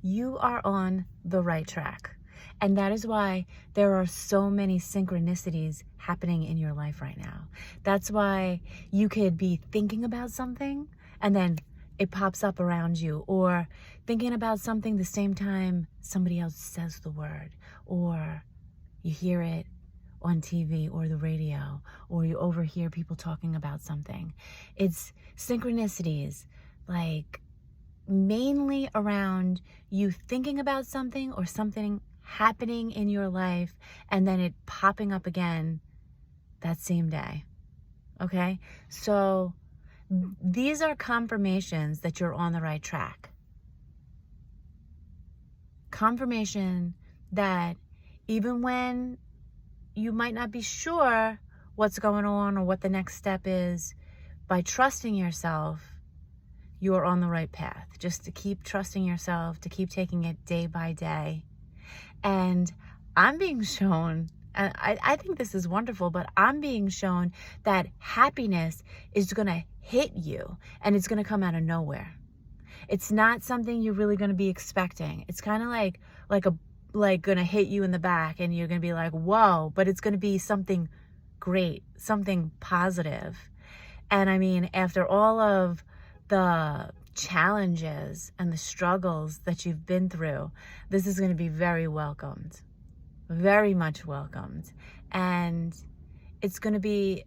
you are on the right track. And that is why there are so many synchronicities happening in your life right now. That's why you could be thinking about something and then it pops up around you, or thinking about something the same time somebody else says the word, or you hear it on TV or the radio, or you overhear people talking about something. It's synchronicities, like mainly around you thinking about something or something happening in your life and then it popping up again that same day. Okay? So these are confirmations that you're on the right track. Confirmation that even when you might not be sure what's going on or what the next step is, by trusting yourself, you are on the right path. Just to keep trusting yourself, to keep taking it day by day. And I'm being shown, and I think this is wonderful, but I'm being shown that happiness is going to hit you and it's going to come out of nowhere. It's not something you're really going to be expecting. It's kind of like going to hit you in the back and you're going to be like, whoa, but it's going to be something great, something positive. And I mean, after all of the challenges and the struggles that you've been through, this is going to be very welcomed, very much welcomed. And it's going to be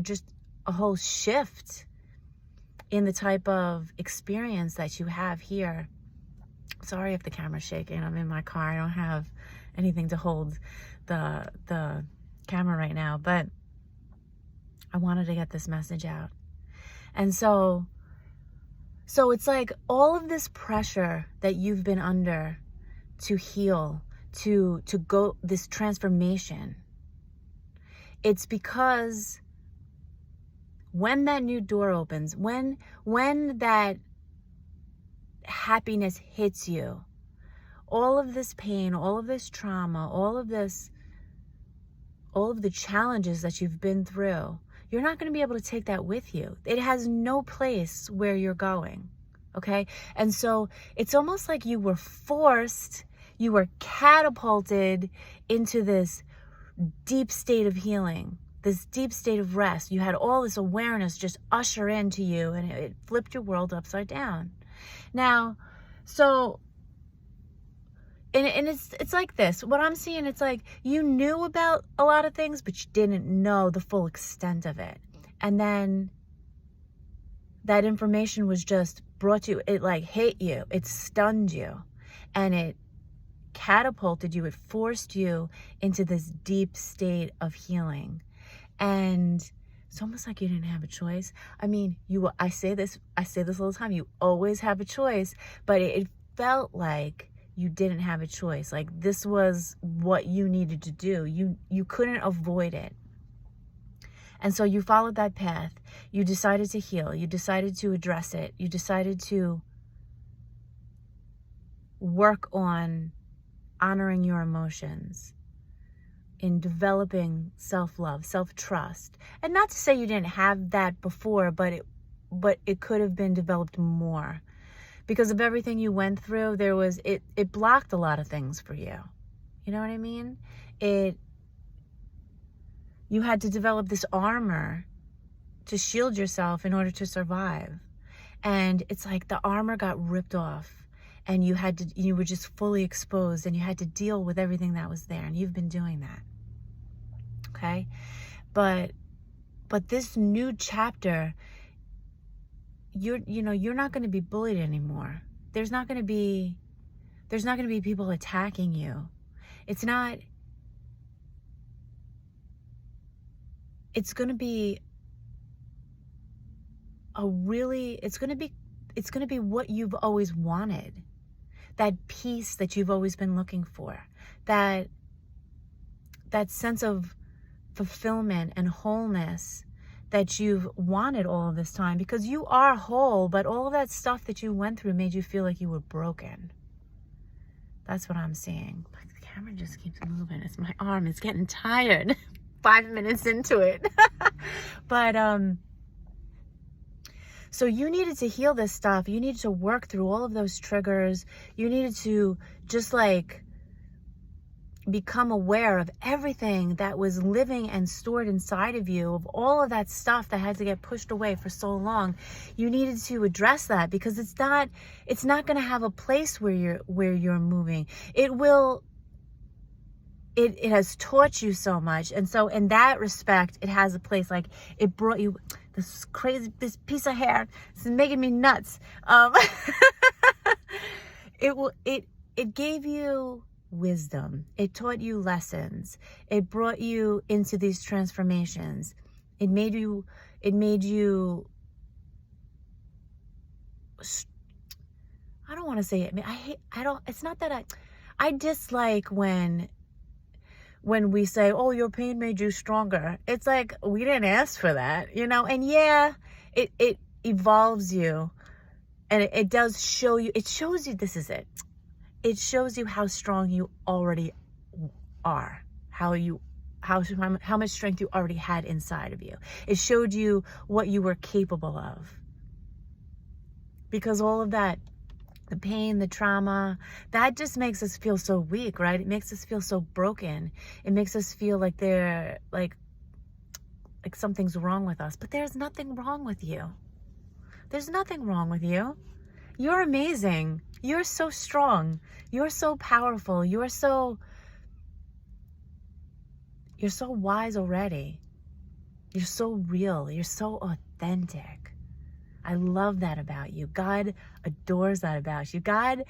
just a whole shift in the type of experience that you have here. Sorry if the camera's shaking. I'm in my car. I don't have anything to hold the camera right now, but I wanted to get this message out. And so it's like all of this pressure that you've been under to heal, to go this transformation. It's because when that new door opens, when that happiness hits you, all of this pain, all of this trauma, all of the challenges that you've been through, you're not going to be able to take that with you. It has no place where you're going. Okay? And so it's almost like you were catapulted into this deep state of healing, this deep state of rest. You had all this awareness just usher into you, and it flipped your world upside down. Now, so, and it's like this. What I'm seeing, it's like you knew about a lot of things, but you didn't know the full extent of it. And then that information was just brought to you. It like hit you. It stunned you. And it catapulted you. It forced you into this deep state of healing. And it's almost like you didn't have a choice. I mean, I say this all the time. You always have a choice, but it felt like you didn't have a choice. Like this was what you needed to do. You couldn't avoid it. And so you followed that path. You decided to heal. You decided to address it. You decided to work on honoring your emotions, in developing self-love, self-trust. And not to say you didn't have that before, but it could have been developed more. Because of everything you went through, it blocked a lot of things for you. You know what I mean? You had to develop this armor to shield yourself in order to survive. And it's like the armor got ripped off and you were just fully exposed and you had to deal with everything that was there. And you've been doing that. Okay? But this new chapter, you're not going to be bullied anymore. There's not going to be people attacking you. It's going to be what you've always wanted. That peace that you've always been looking for. That sense of fulfillment and wholeness that you've wanted all of this time, because you are whole, but all of that stuff that you went through made you feel like you were broken. That's what I'm seeing. The camera just keeps moving. It's my arm. It's getting tired. 5 minutes into it. But So you needed to heal this stuff. You needed to work through all of those triggers. You needed to just like become aware of everything that was living and stored inside of you, of all of that stuff that had to get pushed away for so long. You needed to address that, because it's not going to have a place where you're moving. It has taught you so much, and so in that respect it has a place. Like, it brought you this piece of hair. This is making me nuts. It gave you wisdom. It taught you lessons. It brought you into these transformations. It made you I don't want to say it. It's not that I dislike when we say, oh, your pain made you stronger. It's like, we didn't ask for that, and yeah, it evolves you, and it does show you, this is it. It shows you how strong you already are, how much strength you already had inside of you. It showed you what you were capable of. Because all of that, the pain, the trauma, that just makes us feel so weak, right? It makes us feel so broken. It makes us feel like like something's wrong with us. But there's nothing wrong with you. There's nothing wrong with you. You're amazing. You're so strong. You're so powerful. You're so wise already. You're so real. You're so authentic. I love that about you. God adores that about you. God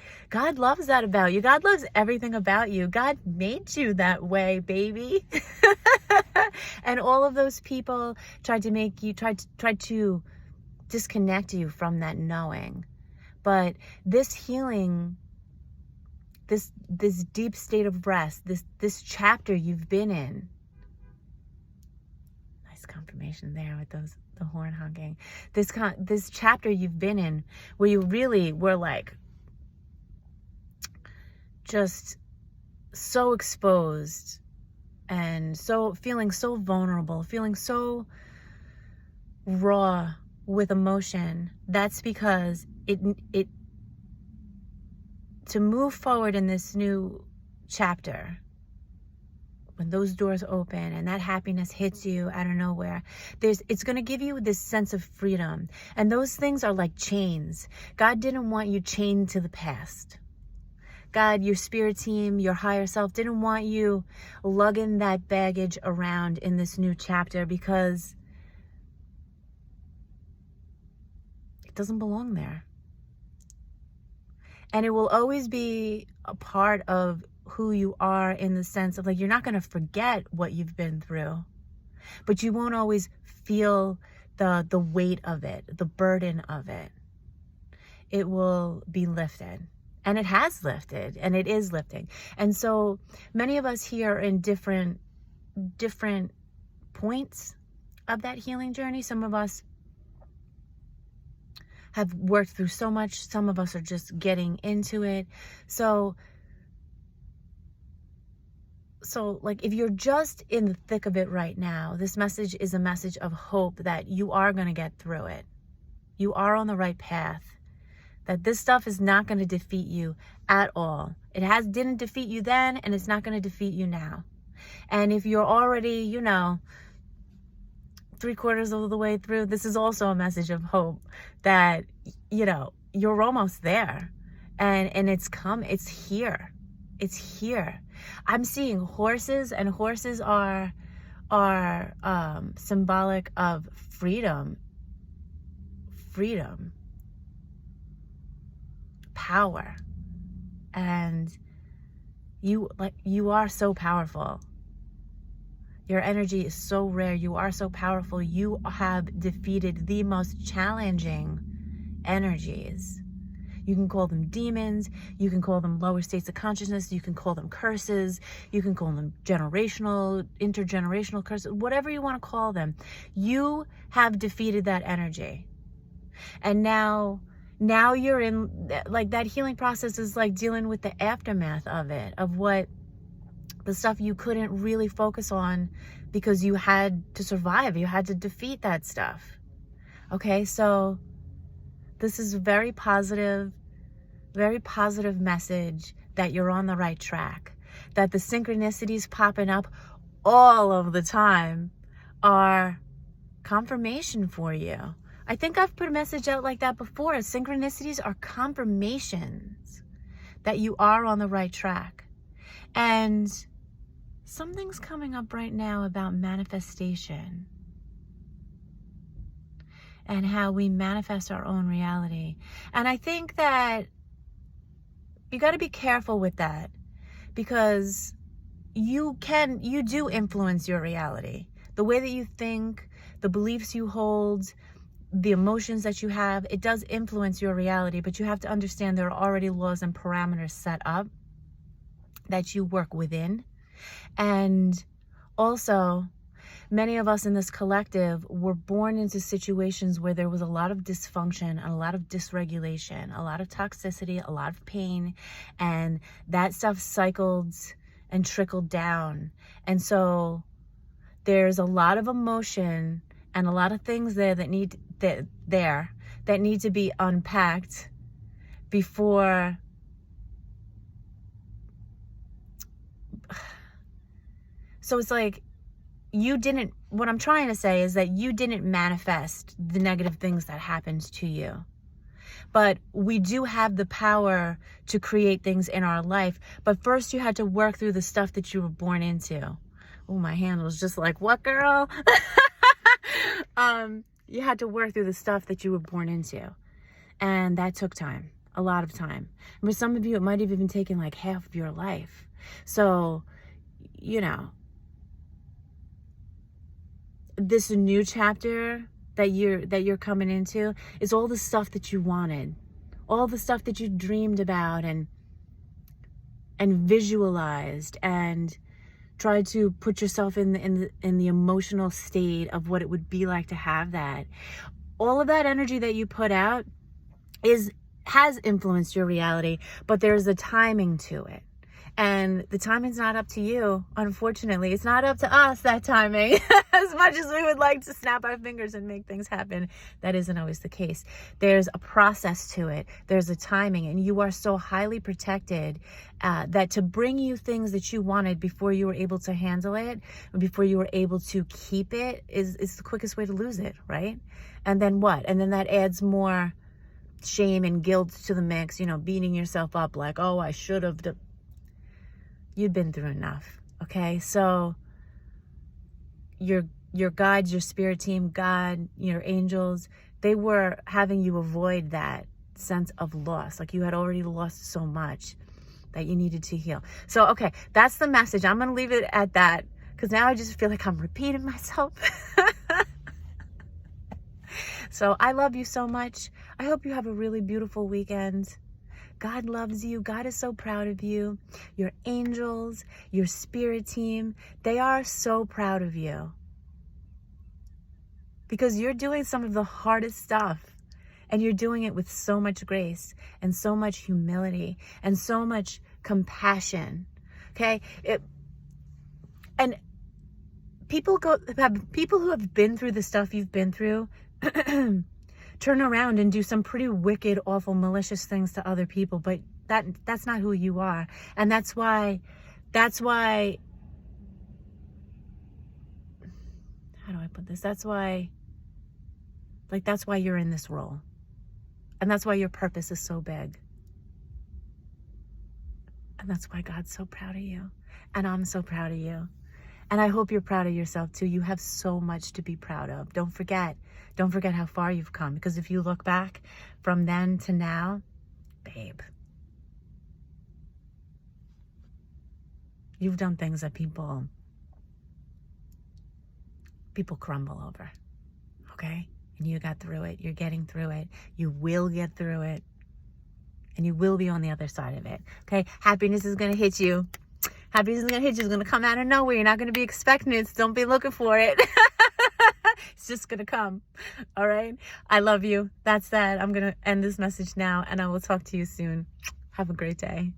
loves that about you. God loves everything about you. God made you that way, baby. And all of those people tried to disconnect you from that knowing. But this healing, this deep state of rest, this chapter you've been in. Nice confirmation there with the horn honking. This chapter you've been in, where you really were like just so exposed and so feeling so vulnerable, feeling so raw with emotion. That's because it to move forward in this new chapter, when those doors open and that happiness hits you out of nowhere, it's going to give you this sense of freedom. And those things are like chains. God didn't want you chained to the past. God, your spirit team, your higher self didn't want you lugging that baggage around in this new chapter, because it doesn't belong there. And it will always be a part of who you are, in the sense of, like, you're not going to forget what you've been through, but you won't always feel the weight of it, the burden of it. It will be lifted, and it has lifted, and it is lifting. And so many of us here are in different points of that healing journey. Some of us have worked through so much. Some of us are just getting into it. So like, if you're just in the thick of it right now, this message is a message of hope that you are going to get through it. You are on the right path. That this stuff is not going to defeat you at all. It didn't defeat you then, and it's not going to defeat you now. And if you're already, 3/4 of the way through, this is also a message of hope that, you're almost there, and it's here. It's here. I'm seeing horses, and horses are symbolic of freedom, power, and you are so powerful. Your energy is so rare. You are so powerful. You have defeated the most challenging energies. You can call them demons. You can call them lower states of consciousness. You can call them curses. You can call them intergenerational curses, whatever you want to call them. You have defeated that energy. And now you're in, like, that healing process is like dealing with the aftermath of it, of what the stuff you couldn't really focus on because you had to survive. You had to defeat that stuff. Okay, so This is a very positive message that you're on the right track, that the synchronicities popping up all of the time are confirmation for you. I think I've put a message out like that before. Synchronicities are confirmations that you are on the right track. And something's coming up right now about manifestation and how we manifest our own reality. And I think that you got to be careful with that, because you do influence your reality. The way that you think, the beliefs you hold, the emotions that you have, it does influence your reality, but you have to understand there are already laws and parameters set up that you work within. And also, many of us in this collective were born into situations where there was a lot of dysfunction and a lot of dysregulation, a lot of toxicity, a lot of pain, and that stuff cycled and trickled down. And so there's a lot of emotion and a lot of things there that need to be unpacked before so it's like what I'm trying to say is that you didn't manifest the negative things that happened to you. But we do have the power to create things in our life. But first you had to work through the stuff that you were born into. Oh, my hand was just like, what, girl? You had to work through the stuff that you were born into. And that took time, a lot of time. And for some of you, it might have even taken like half of your life. So, this new chapter that you're coming into is all the stuff that you wanted, all the stuff that you dreamed about and visualized and tried to put yourself in the emotional state of what it would be like to have that. All of that energy that you put out has influenced your reality, but there's a timing to it. And the timing's not up to you, unfortunately. It's not up to us, that timing. As much as we would like to snap our fingers and make things happen, that isn't always the case. There's a process to it. There's a timing. And you are so highly protected that to bring you things that you wanted before you were able to handle it, before you were able to keep it, is the quickest way to lose it, right? And then what? And then that adds more shame and guilt to the mix, beating yourself up like, oh, I should have. You've been through enough, okay? So your guides, your spirit team, God, your angels, they were having you avoid that sense of loss. Like you had already lost so much that you needed to heal. So, okay, that's the message. I'm going to leave it at that because now I just feel like I'm repeating myself. So I love you so much. I hope you have a really beautiful weekend. God loves you. God is so proud of you. Your angels, your spirit team, they are so proud of you. Because you're doing some of the hardest stuff. And you're doing it with so much grace and so much humility and so much compassion. Okay? And people who have been through the stuff you've been through turn around and do some pretty wicked, awful, malicious things to other people, but that's not who you are. And that's why how do I put this? That's why you're in this role. And that's why your purpose is so big. And that's why God's so proud of you. And I'm so proud of you. And I hope you're proud of yourself too. You have so much to be proud of. Don't forget how far you've come. Because if you look back from then to now, babe, you've done things that people crumble over. Okay? And you got through it. You're getting through it. You will get through it. And you will be on the other side of it. Okay? Happiness is going to hit you. Happiness is going to hit you. It's going to come out of nowhere. You're not going to be expecting it. So don't be looking for it. It's just going to come. All right? I love you. That's that. I'm going to end this message now, and I will talk to you soon. Have a great day.